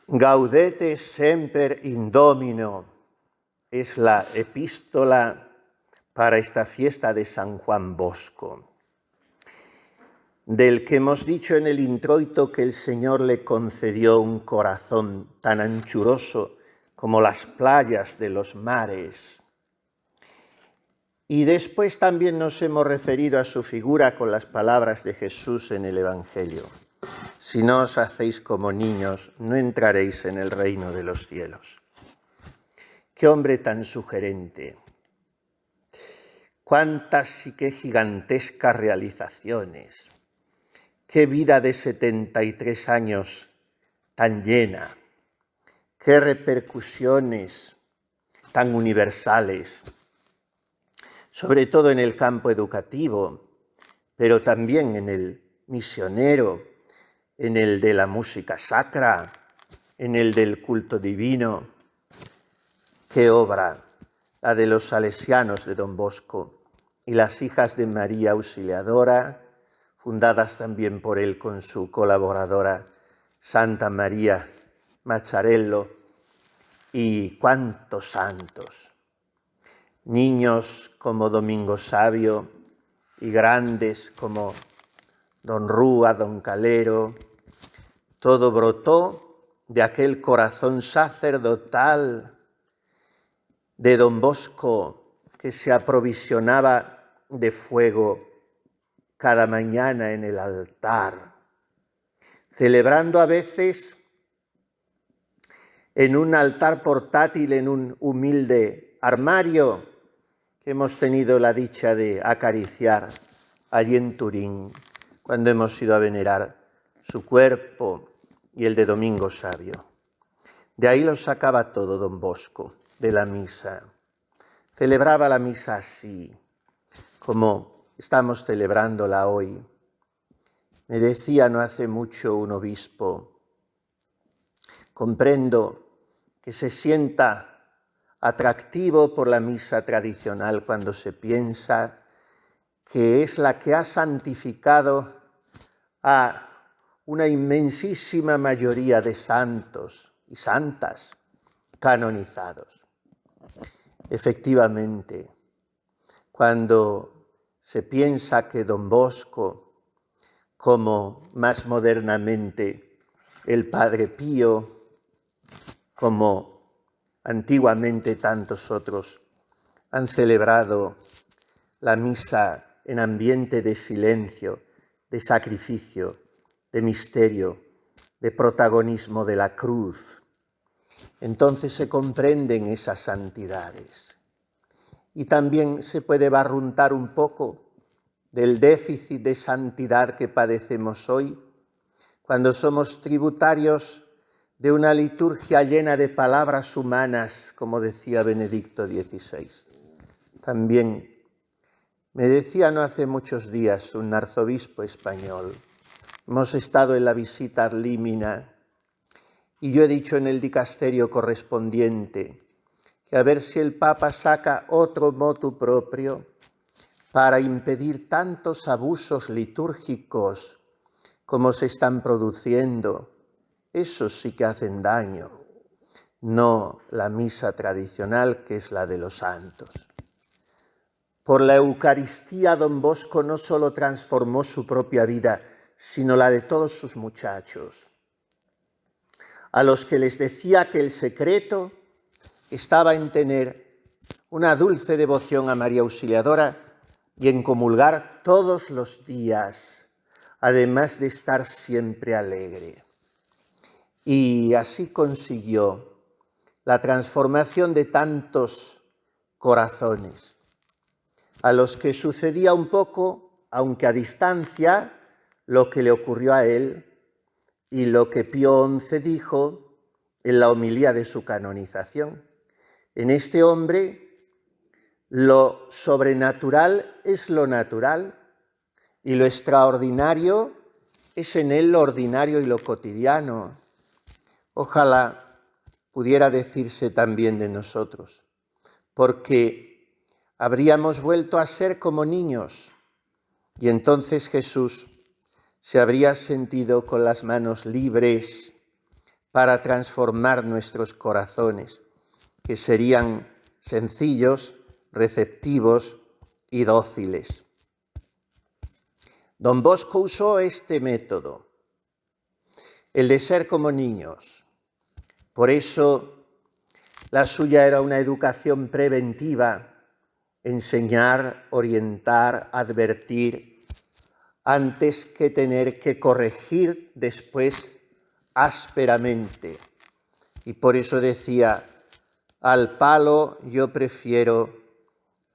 Gaudete semper in Domino es la epístola para esta fiesta de San Juan Bosco, del que hemos dicho en el introito que el Señor le concedió un corazón tan anchuroso como las playas de los mares. Y después también nos hemos referido a su figura con las palabras de Jesús en el Evangelio. Si no os hacéis como niños, no entraréis en el reino de los cielos. Qué hombre tan sugerente. Cuántas y qué gigantescas realizaciones. Qué vida de 73 años tan llena. Qué repercusiones tan universales. Sobre todo en el campo educativo, pero también en el misionero, en el de la música sacra, en el del culto divino. Qué obra la de los salesianos de Don Bosco y las hijas de María Auxiliadora, fundadas también por él con su colaboradora Santa María Macharello, y cuántos santos. Niños como Domingo Sabio y grandes como Don Rúa, Don Calero, todo brotó de aquel corazón sacerdotal de Don Bosco que se aprovisionaba de fuego cada mañana en el altar, celebrando a veces en un altar portátil, en un humilde armario que hemos tenido la dicha de acariciar allí en Turín, cuando hemos ido a venerar su cuerpo y el de Domingo Sabio. De ahí lo sacaba todo Don Bosco, de la misa. Celebraba la misa así, como estamos celebrándola hoy. Me decía no hace mucho un obispo: comprendo que se sienta atractivo por la misa tradicional cuando se piensa que es la que ha santificado a una inmensísima mayoría de santos y santas canonizados. Efectivamente, cuando se piensa que Don Bosco, como más modernamente el Padre Pío, como antiguamente tantos otros, han celebrado la misa en ambiente de silencio, de sacrificio, de misterio, de protagonismo de la cruz. Entonces se comprenden esas santidades. Y también se puede barruntar un poco del déficit de santidad que padecemos hoy, cuando somos tributarios de una liturgia llena de palabras humanas, como decía Benedicto XVI. También me decía no hace muchos días un arzobispo español, hemos estado en la visita ad limina, y yo he dicho en el dicasterio correspondiente que a ver si el Papa saca otro motu proprio para impedir tantos abusos litúrgicos como se están produciendo. Esos sí que hacen daño, no la misa tradicional, que es la de los santos. Por la Eucaristía, Don Bosco no solo transformó su propia vida, sino la de todos sus muchachos, a los que les decía que el secreto estaba en tener una dulce devoción a María Auxiliadora y en comulgar todos los días, además de estar siempre alegre. Y así consiguió la transformación de tantos corazones, a los que sucedía un poco, aunque a distancia, lo que le ocurrió a él y lo que Pío XI dijo en la homilía de su canonización. En este hombre, lo sobrenatural es lo natural y lo extraordinario es en él lo ordinario y lo cotidiano. Ojalá pudiera decirse también de nosotros, porque habríamos vuelto a ser como niños y entonces Jesús se habría sentido con las manos libres para transformar nuestros corazones, que serían sencillos, receptivos y dóciles. Don Bosco usó este método, el de ser como niños. Por eso la suya era una educación preventiva, enseñar, orientar, advertir, antes que tener que corregir después ásperamente. Y por eso decía, al palo yo prefiero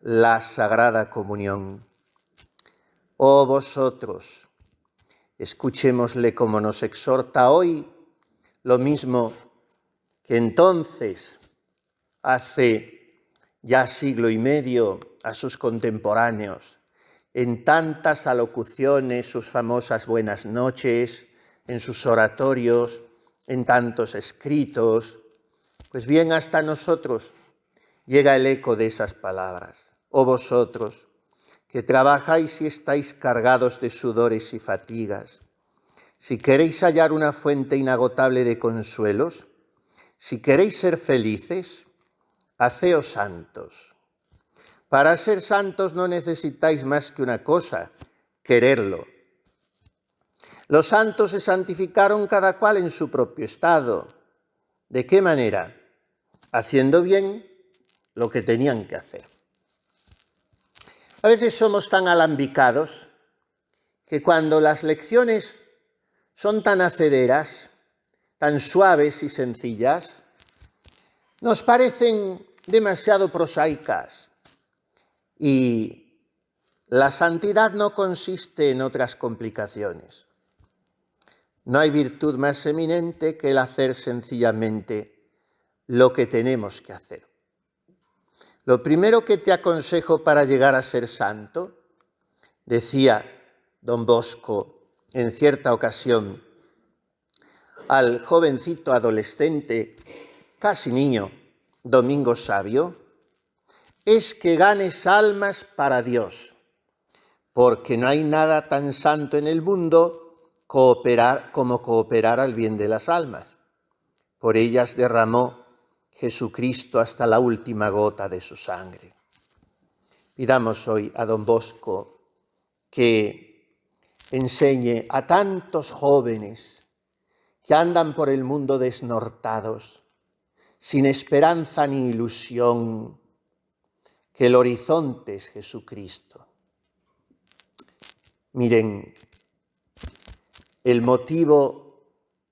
la Sagrada Comunión. Oh vosotros, escuchémosle como nos exhorta hoy, lo mismo que entonces, hace ya siglo y medio, a sus contemporáneos, en tantas alocuciones, sus famosas buenas noches, en sus oratorios, en tantos escritos. Pues bien, hasta nosotros llega el eco de esas palabras. Oh vosotros, que trabajáis y estáis cargados de sudores y fatigas, si queréis hallar una fuente inagotable de consuelos, si queréis ser felices, haceos santos. Para ser santos no necesitáis más que una cosa, quererlo. Los santos se santificaron cada cual en su propio estado. ¿De qué manera? Haciendo bien lo que tenían que hacer. A veces somos tan alambicados que cuando las lecciones son tan hacederas, tan suaves y sencillas, nos parecen demasiado prosaicas. Y la santidad no consiste en otras complicaciones. No hay virtud más eminente que el hacer sencillamente lo que tenemos que hacer. Lo primero que te aconsejo para llegar a ser santo, decía don Bosco en cierta ocasión al jovencito adolescente, casi niño, Domingo Savio, es que ganes almas para Dios, porque no hay nada tan santo en el mundo como cooperar al bien de las almas. Por ellas derramó Jesucristo hasta la última gota de su sangre. Pidamos hoy a don Bosco que enseñe a tantos jóvenes que andan por el mundo desnortados, sin esperanza ni ilusión, que el horizonte es Jesucristo. Miren, el motivo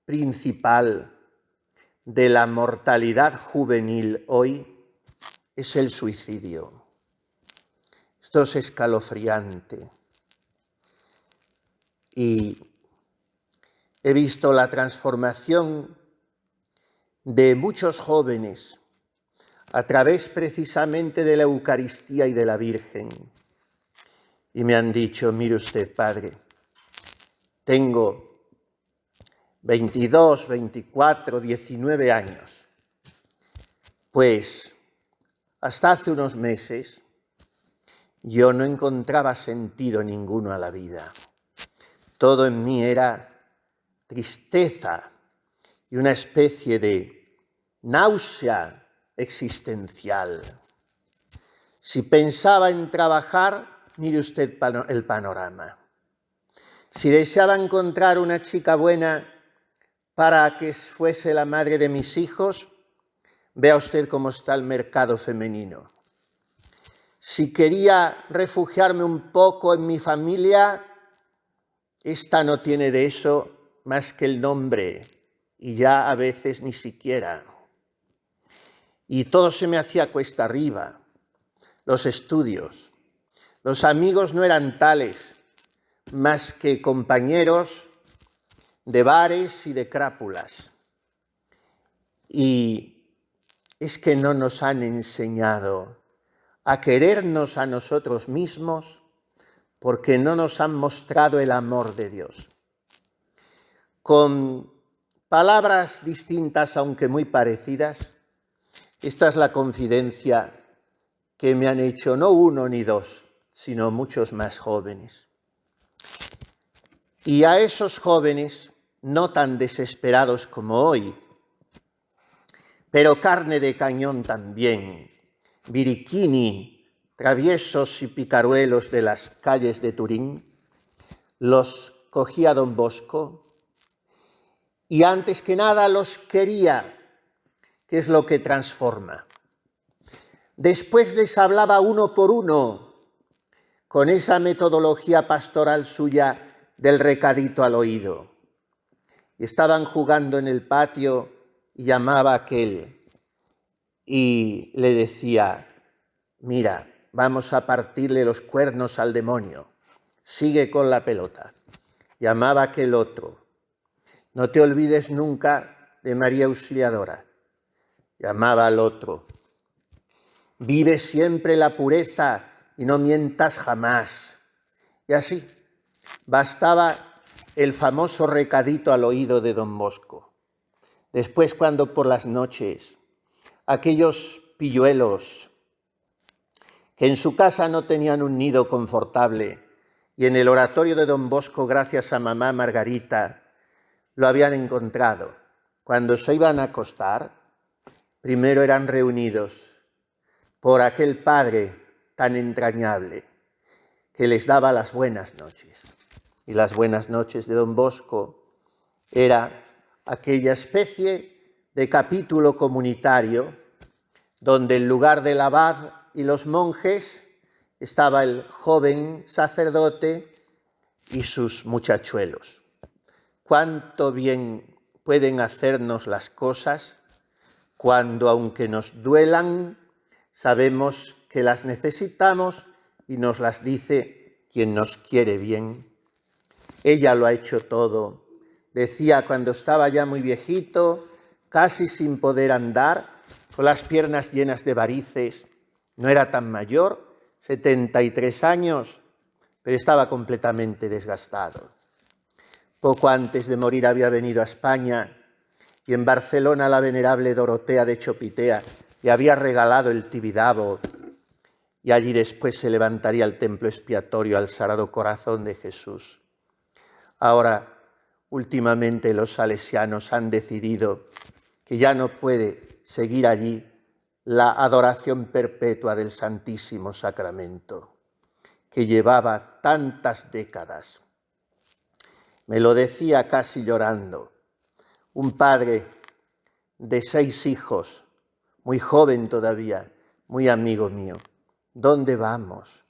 principal de la mortalidad juvenil hoy es el suicidio. Esto es escalofriante. Y he visto la transformación de muchos jóvenes a través precisamente de la Eucaristía y de la Virgen. Y me han dicho, mire usted, padre, tengo 22, 24, 19 años. Pues hasta hace unos meses yo no encontraba sentido ninguno a la vida. Todo en mí era tristeza y una especie de náusea existencial. Si pensaba en trabajar, mire usted el panorama. Si deseaba encontrar una chica buena para que fuese la madre de mis hijos, vea usted cómo está el mercado femenino. Si quería refugiarme un poco en mi familia, esta no tiene de eso más que el nombre, y ya a veces ni siquiera. Y todo se me hacía cuesta arriba. Los estudios, los amigos no eran tales, más que compañeros de bares y de crápulas. Y es que no nos han enseñado a querernos a nosotros mismos porque no nos han mostrado el amor de Dios. Con palabras distintas, aunque muy parecidas, esta es la confidencia que me han hecho no uno ni dos, sino muchos más jóvenes. Y a esos jóvenes, no tan desesperados como hoy, pero carne de cañón también, biriquini, traviesos y picaruelos de las calles de Turín, los cogía don Bosco y antes que nada los quería, que es lo que transforma. Después les hablaba uno por uno, con esa metodología pastoral suya del recadito al oído. Y estaban jugando en el patio y llamaba a aquel y le decía, mira, vamos a partirle los cuernos al demonio, sigue con la pelota. Llamaba a aquel otro, no te olvides nunca de María Auxiliadora. Llamaba al otro, vive siempre la pureza y no mientas jamás. Y así, bastaba el famoso recadito al oído de don Bosco. Después, cuando por las noches aquellos pilluelos que en su casa no tenían un nido confortable y en el oratorio de don Bosco, gracias a mamá Margarita, lo habían encontrado, cuando se iban a acostar, primero eran reunidos por aquel padre tan entrañable que les daba las buenas noches. Y las buenas noches de don Bosco era aquella especie de capítulo comunitario donde en lugar del abad y los monjes estaba el joven sacerdote y sus muchachuelos. Cuánto bien pueden hacernos las cosas cuando, aunque nos duelan, sabemos que las necesitamos y nos las dice quien nos quiere bien. Ella lo ha hecho todo. Decía cuando estaba ya muy viejito, casi sin poder andar, con las piernas llenas de varices, no era tan mayor, 73 años, pero estaba completamente desgastado. Poco antes de morir había venido a España y en Barcelona la venerable Dorotea de Chopitea le había regalado el Tibidabo y allí después se levantaría el templo expiatorio al Sagrado Corazón de Jesús. Ahora, últimamente los salesianos han decidido que ya no puede seguir allí la adoración perpetua del Santísimo Sacramento, que llevaba tantas décadas. Me lo decía casi llorando, un padre de 6 hijos, muy joven todavía, muy amigo mío. ¿Dónde vamos?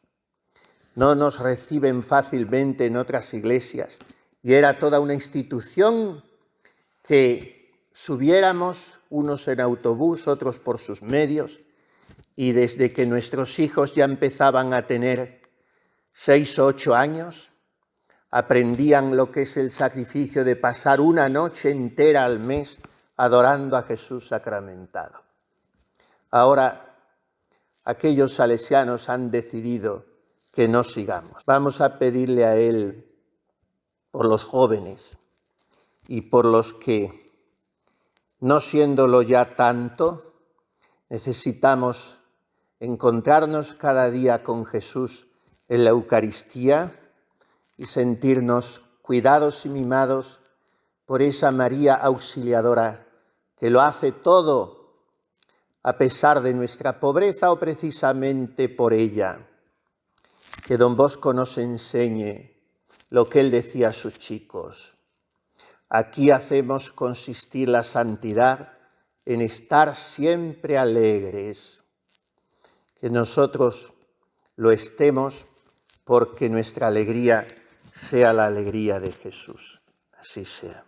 No nos reciben fácilmente en otras iglesias y era toda una institución que subiéramos, unos en autobús, otros por sus medios, y desde que nuestros hijos ya empezaban a tener 6 o 8 años, aprendían lo que es el sacrificio de pasar una noche entera al mes adorando a Jesús sacramentado. Ahora, aquellos salesianos han decidido que no sigamos. Vamos a pedirle a Él por los jóvenes y por los que, no siéndolo ya tanto, necesitamos encontrarnos cada día con Jesús en la Eucaristía y sentirnos cuidados y mimados por esa María Auxiliadora que lo hace todo a pesar de nuestra pobreza o precisamente por ella. Que don Bosco nos enseñe lo que él decía a sus chicos. Aquí hacemos consistir la santidad en estar siempre alegres. Que nosotros lo estemos porque nuestra alegría sea la alegría de Jesús. Así sea.